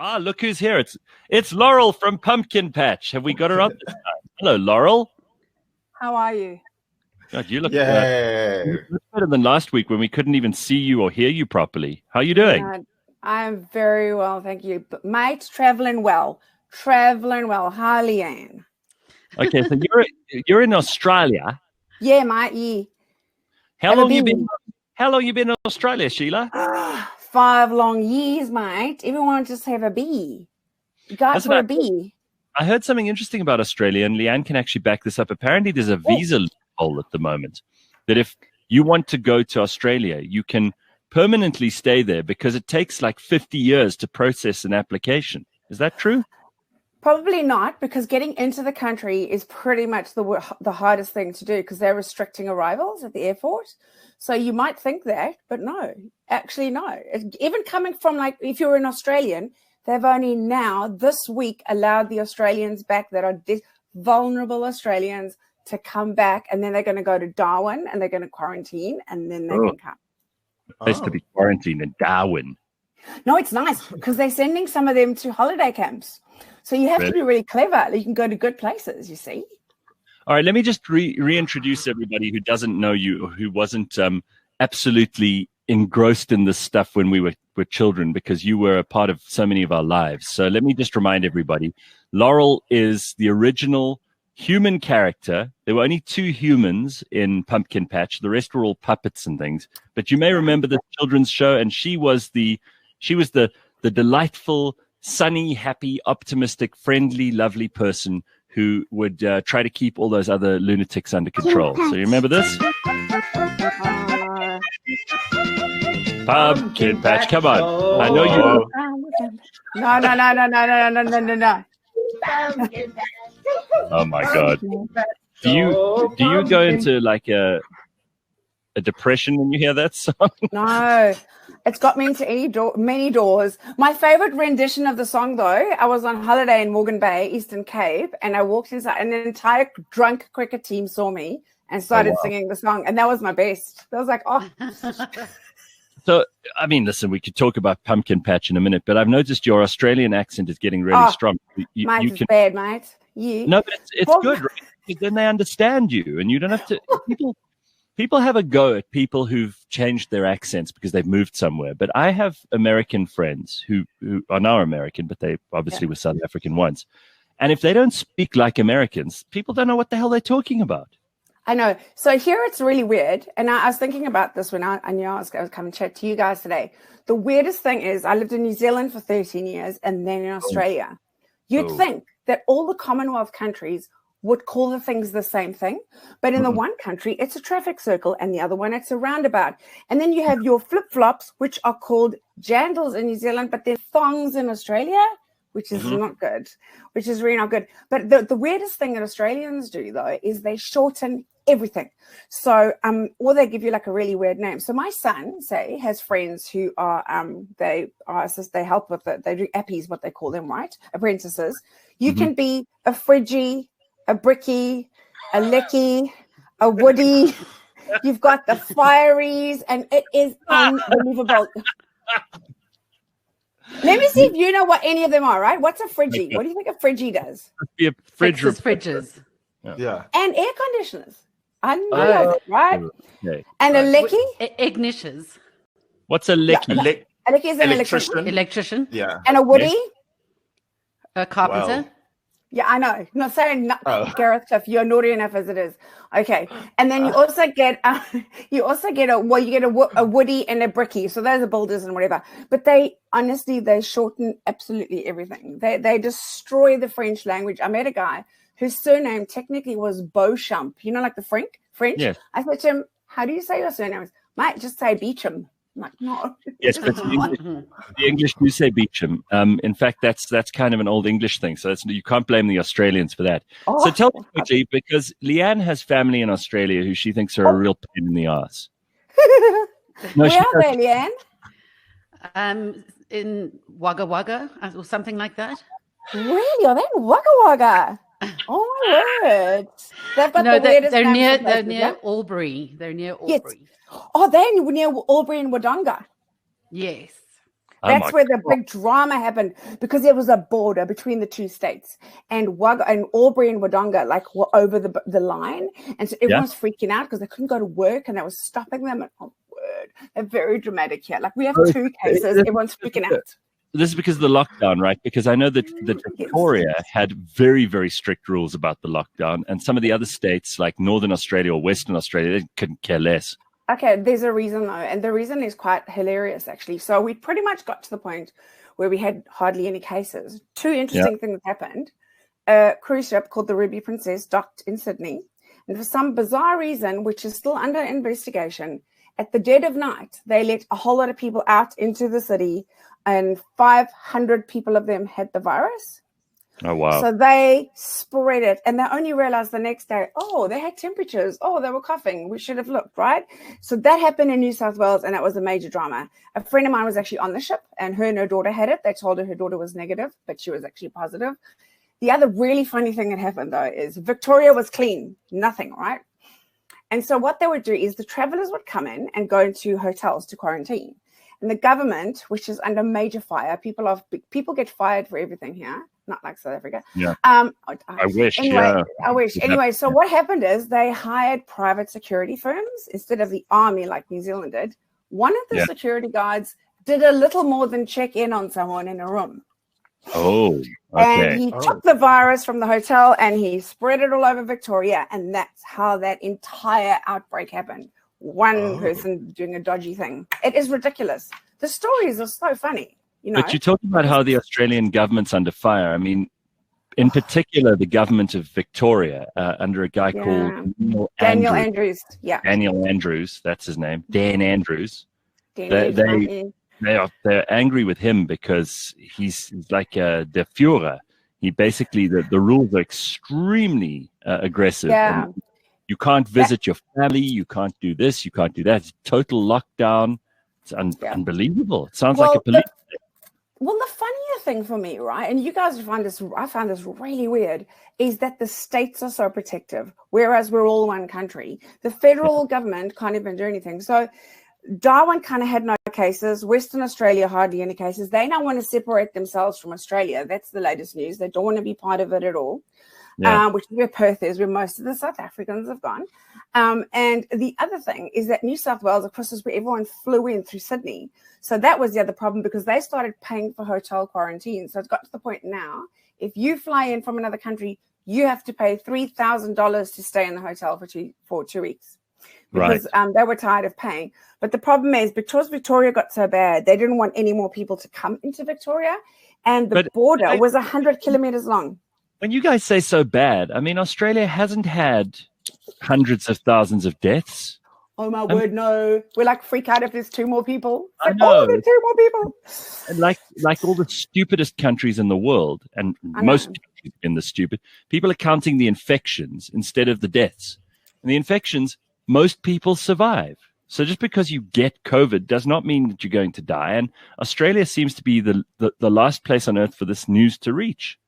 Ah, look who's here. It's Laurel from Pumpkin Patch. Have we got her on this time? Hello, Laurel. How are you? God, you look Yeah. better than last week when we couldn't even see you or hear you properly. How are you doing? I'm very well, thank you. But mate, traveling well. Hi, Leanne. Okay, so you're in Australia. Yeah, mate. Yeah. How long you been in Australia, Sheila? 5 long years, mate. Everyone just have a bee. You got for a bee. I heard something interesting about Australia, and Leanne can actually back this up. Apparently, there's a visa loophole at the moment that if you want to go to Australia, you can permanently stay there because it takes like 50 years to process an application. Is that true? Probably not, because getting into the country is pretty much the hardest thing to do because they're restricting arrivals at the airport. So you might think that, but no, actually no. Even coming from, like, if you're an Australian, they've only now this week allowed the Australians back that are vulnerable Australians to come back, and then they're going to go to Darwin and they're going to quarantine, and then they can come. Place to be quarantined in Darwin. No, it's nice because they're sending some of them to holiday camps. So you have to be really clever. You can go to good places, you see. All right, let me just reintroduce everybody who doesn't know you or who wasn't absolutely engrossed in this stuff when we were children, because you were a part of so many of our lives. So let me just remind everybody, Laurel is the original human character. There were only 2 humans in Pumpkin Patch. The rest were all puppets and things. But you may remember the children's show, and she was the delightful, sunny, happy, optimistic, friendly, lovely person who would try to keep all those other lunatics under control. So you remember this? Pumpkin Patch, come on. I know you. No. Oh my God. Do you go into like a depression when you hear that song? No. It's got me into many doors. My favorite rendition of the song, though, I was on holiday in Morgan Bay, Eastern Cape, and I walked inside, and an entire drunk cricket team saw me and started singing the song, and that was my best. I was like, oh. So, I mean, listen, we could talk about Pumpkin Patch in a minute, but I've noticed your Australian accent is getting really strong. It's bad, mate. No, but it's good, right? Because then they understand you, and you don't have to. People have a go at people who've changed their accents because they've moved somewhere. But I have American friends who are now American, but they obviously were South African once. And if they don't speak like Americans, people don't know what the hell they're talking about. I know. So here it's really weird. And I was thinking about this when I knew I was going to come and chat to you guys today. The weirdest thing is I lived in New Zealand for 13 years and then in Australia. You'd think that all the Commonwealth countries would call the things the same thing. But in the one country, it's a traffic circle, and the other one, it's a roundabout. And then you have your flip-flops, which are called jandals in New Zealand, but they're thongs in Australia, which is not good, which is really not good. But the weirdest thing that Australians do, though, is they shorten everything. So, or they give you like a really weird name. So my son, say, has friends who are, they help with it. They do appies, what they call them, right? Apprentices. You can be a fridgie, a bricky, a licky, a woody. You've got the fireys, and it is unbelievable. Let me see if you know what any of them are, right? What's a fridgie? What do you think a fridgie does? Be a fridge fridges. Yeah. And air conditioners. I know that, right? Okay. And a licky? Ignitions. What's a licky? Yeah, a licky is an Electrician. Yeah. And a woody? A carpenter. Wow. Yeah, I know. I'm not saying Gareth Cliff, you're naughty enough as it is. Okay. And then you also get a woody and a bricky. So those are builders and whatever. But they shorten absolutely everything. They destroy the French language. I met a guy whose surname technically was Beauchamp. You know, like the French? Yes. I said to him, how do you say your surname? Mate, just say Beecham. I'm like, no. Yes, but the English do say Beecham. In fact, that's kind of an old English thing. So you can't blame the Australians for that. So tell me quickly, because Leanne has family in Australia who she thinks are a real pain in the ass. Where are they, Leanne? In Wagga Wagga or something like that. Really? Are they in Wagga Wagga? Oh my word! They've got the weirdest names. They're near Albury. They're near Albury. Yes. Oh, they're near Albury and Wodonga. Yes. That's where the big drama happened, because there was a border between the two states, and Albury and Wodonga were over the line, and so everyone was freaking out because they couldn't go to work and that was stopping them. And they're very dramatic here. Like, we have 2 cases, everyone's freaking out. This is because of the lockdown, right? Because I know that Victoria had very, very strict rules about the lockdown, and some of the other states, like Northern Australia or Western Australia, they couldn't care less. Okay, there's a reason though, and the reason is quite hilarious actually. So we pretty much got to the point where we had hardly any cases. 2 interesting things happened. A cruise ship called the Ruby Princess docked in Sydney, and for some bizarre reason, which is still under investigation, at the dead of night, they let a whole lot of people out into the city, and 500 people of them had the virus. Oh, wow. So they spread it, and they only realized the next day, they had temperatures. They were coughing. We should have looked, right? So that happened in New South Wales, and that was a major drama. A friend of mine was actually on the ship, and her daughter had it. They told her daughter was negative, but she was actually positive. The other really funny thing that happened, though, is Victoria was clean. Nothing, right? And so what they would do is the travelers would come in and go into hotels to quarantine. And the government, which is under major fire, people get fired for everything here, not like South Africa. Yeah. I wish. Anyway, I wish. Anyway, so what happened is they hired private security firms instead of the army like New Zealand did. One of the security guards did a little more than check in on someone in a room. Oh, okay. And he took the virus from the hotel and he spread it all over Victoria. And that's how that entire outbreak happened. One person doing a dodgy thing. It is ridiculous. The stories are so funny. But you talked about how the Australian government's under fire. I mean, in particular, the government of Victoria, under a guy called Daniel Andrews. Yeah. Daniel Andrews, that's his name. Dan Andrews. They're angry with him because he's like the Führer. He basically, the rules are extremely aggressive. Yeah. And you can't visit your family. You can't do this. You can't do that. It's total lockdown. It's unbelievable. It sounds like a police. Well, the funnier thing for me, right, and you guys find this, I found this really weird, is that the states are so protective, whereas we're all one country. The federal government can't even do anything. So Darwin kind of had no cases. Western Australia hardly any cases. They now want to separate themselves from Australia. That's the latest news. They don't want to be part of it at all, which is where Perth is, where most of the South Africans have gone. And the other thing is that New South Wales, of course, is where everyone flew in through Sydney. So that was the other problem because they started paying for hotel quarantine. So it's got to the point now, if you fly in from another country, you have to pay $3,000 to stay in the hotel for 2 weeks. Because they were tired of paying. But the problem is, because Victoria got so bad, they didn't want any more people to come into Victoria. And the border was 100 kilometers long. When you guys say so bad, I mean, Australia hasn't had hundreds of thousands of deaths. Oh, my word, no. We're like freak out if there's 2 more people. I know. There's 2 more people. And like all the stupidest countries in the world, and most countries in the stupid, people are counting the infections instead of the deaths. And the infections, most people survive. So just because you get COVID does not mean that you're going to die. And Australia seems to be the last place on earth for this news to reach.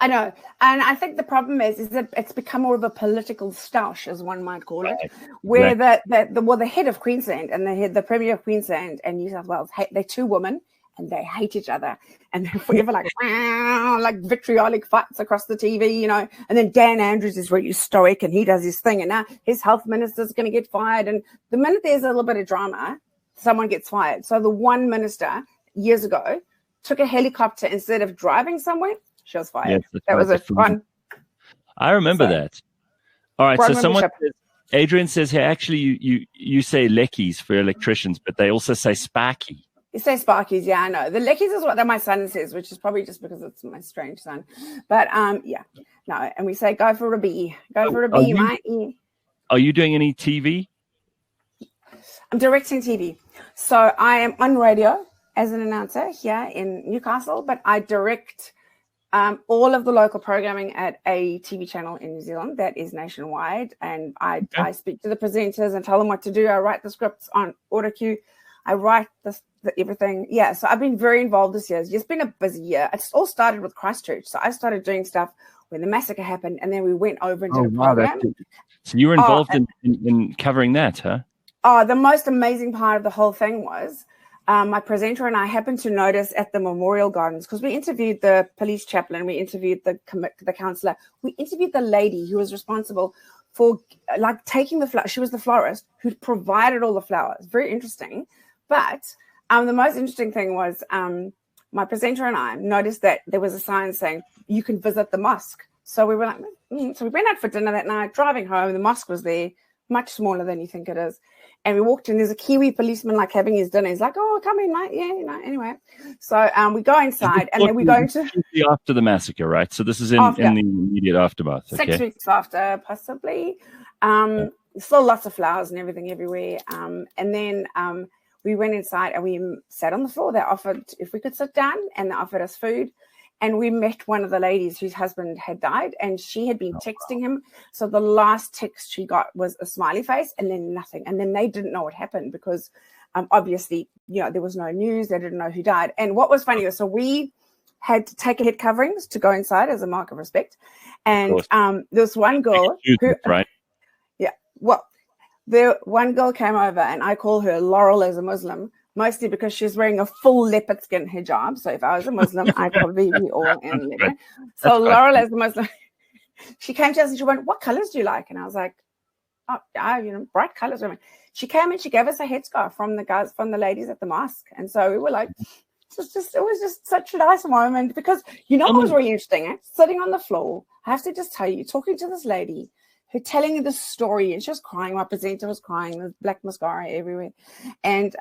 I know. And I think the problem is that it's become more of a political stoush, as one might call it, where the head of Queensland and the Premier of Queensland and New South Wales, they're 2 women and they hate each other. And they're forever like vitriolic fights across the TV, And then Dan Andrews is really stoic and he does his thing. And now his health minister's going to get fired. And the minute there's a little bit of drama, someone gets fired. So the one minister years ago took a helicopter instead of driving somewhere. She was fired. Yes, that was a fun. I remember that. All right. So someone says, Adrian says here, actually, you say leckies for electricians, but they also say sparky. You say sparkies, yeah, I know. The leckies is what my son says, which is probably just because it's my strange son. But no, and we say go for a B. Go for a B, mate. Are you doing any TV? I'm directing TV. So I am on radio as an announcer here in Newcastle, but I direct all of the local programming at a TV channel in New Zealand that is nationwide. And I speak to the presenters and tell them what to do. I write the scripts on auto cue. I write everything. Yeah, so I've been very involved this year. It's just been a busy year. It all started with Christchurch. So I started doing stuff when the massacre happened, and then we went over and did a program. So you were involved in covering that, huh? Oh, the most amazing part of the whole thing was my presenter and I happened to notice at the Memorial Gardens, because we interviewed the police chaplain, we interviewed the councillor, we interviewed the lady who was responsible for like taking the flowers. She was the florist who provided all the flowers. Very interesting. But the most interesting thing was my presenter and I noticed that there was a sign saying you can visit the mosque. So we were like, so we went out for dinner that night, driving home. The mosque was there, much smaller than you think it is. And we walked in, there's a Kiwi policeman like having his dinner. He's like, oh, come in, mate. Yeah, anyway. So we go inside and then we go into... After the massacre, right? So this is in the immediate aftermath. 6 weeks after, possibly. Still lots of flowers and everything everywhere. And then we went inside and we sat on the floor. They offered if we could sit down, and they offered us food. And we met one of the ladies whose husband had died, and she had been texting him. So the last text she got was a smiley face and then nothing. And then they didn't know what happened because obviously, there was no news. They didn't know who died. And what was funny was, so we had to take head coverings to go inside as a mark of respect. And there was one girl who, right? Yeah. Well, the one girl came over, and I call her Laurel as a Muslim, mostly because she's wearing a full leopard skin hijab. So if I was a Muslim, I'd probably be all in leopard. So Laurel as a Muslim, she came to us and she went, what colors do you like? And I was like, oh, yeah, bright colors. She came and she gave us a headscarf from the ladies at the mosque. And so we were like, it was just such a nice moment, because what was really interesting? Sitting on the floor, I have to just tell you, talking to this lady, her telling the story, and she was crying. My presenter was crying. There's black mascara everywhere. And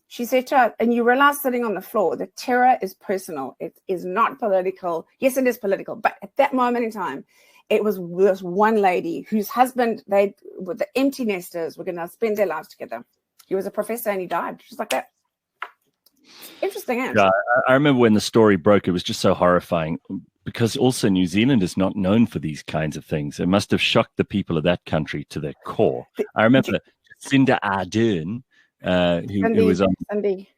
she said to us, and you realize sitting on the floor, the terror is personal. It is not political. Yes, it is political. But at that moment in time, it was this one lady whose husband, with the empty nesters, were going to spend their lives together. He was a professor and he died. Just like that. Interesting. Yeah, I remember when the story broke, it was just so horrifying, because also New Zealand is not known for these kinds of things. It must have shocked the people of that country to their core. I remember Cinda Ardern, who was on... Cindy.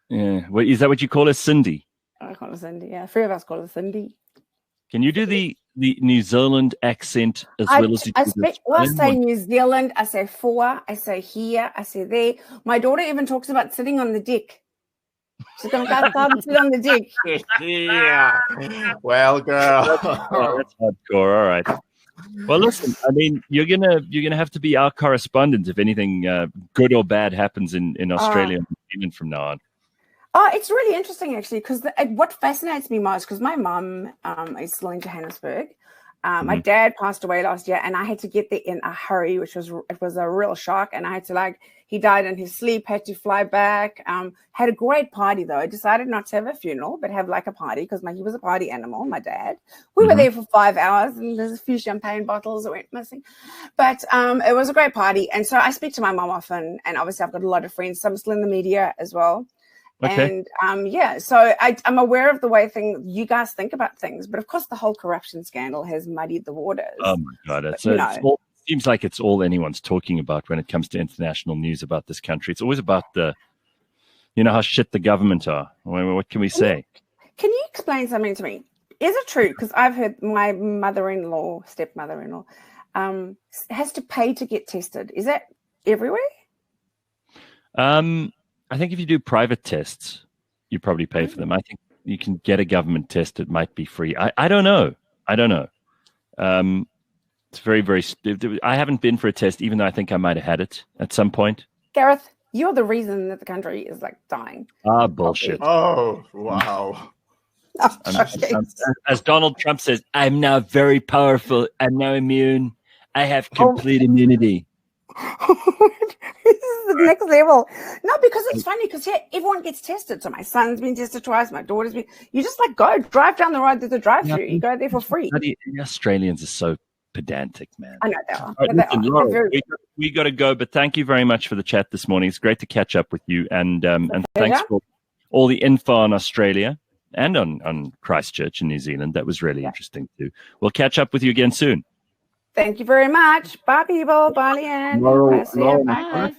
Yeah. Is that what you call her, Cindy? I call her Cindy, yeah. 3 of us call her Cindy. Can you do the New Zealand accent as well as you do I say New Zealand, I say for, I say here, I say there. My daughter even talks about sitting on the deck. She's going to go outside and sit on the deck. Yeah. Well, girl. That's hardcore. All right. Well, listen, I mean, you're gonna have to be our correspondent if anything good or bad happens in Australia and New Zealand from now on. Oh, it's really interesting, actually, because what fascinates me most, because my mum is still in Johannesburg. My dad passed away last year, and I had to get there in a hurry, it was a real shock. And I had to he died in his sleep, had to fly back. Had a great party though. I decided not to have a funeral, but have a party, because he was a party animal, my dad. We were there for 5 hours, and there's a few champagne bottles that went missing. But it was a great party. And so I speak to my mum often, and obviously I've got a lot of friends, some still in the media as well. Okay. And so I'm aware of the way you guys think about things, but of course the whole corruption scandal has muddied the waters. Oh my God! It seems like it's all anyone's talking about when it comes to international news about this country. It's always about how shit the government are. What can we say? Can you explain something to me? Is it true? Because I've heard my stepmother-in-law, has to pay to get tested. Is that everywhere? I think if you do private tests, you probably pay for them. I think you can get a government test. It might be free. I don't know. It's very, very... I haven't been for a test, even though I think I might have had it at some point. Gareth, you're the reason that the country is dying. Bullshit. Oh, wow. As Donald Trump says, I'm now very powerful. I'm now immune. I have complete immunity. This is the next level. No, because it's funny, because everyone gets tested. So my son's been tested twice, my daughter's been. You just drive down the road to the drive-through. You go there for free. The Australians are so pedantic, man. I know they are. Right, Laurel, we got to go, but thank you very much for the chat this morning. It's great to catch up with you, and thanks for all the info on Australia and on Christchurch in New Zealand. That was really interesting too. We'll catch up with you again soon. Thank you very much. Bye, people. Bye, Leanne. Laurel, Bye.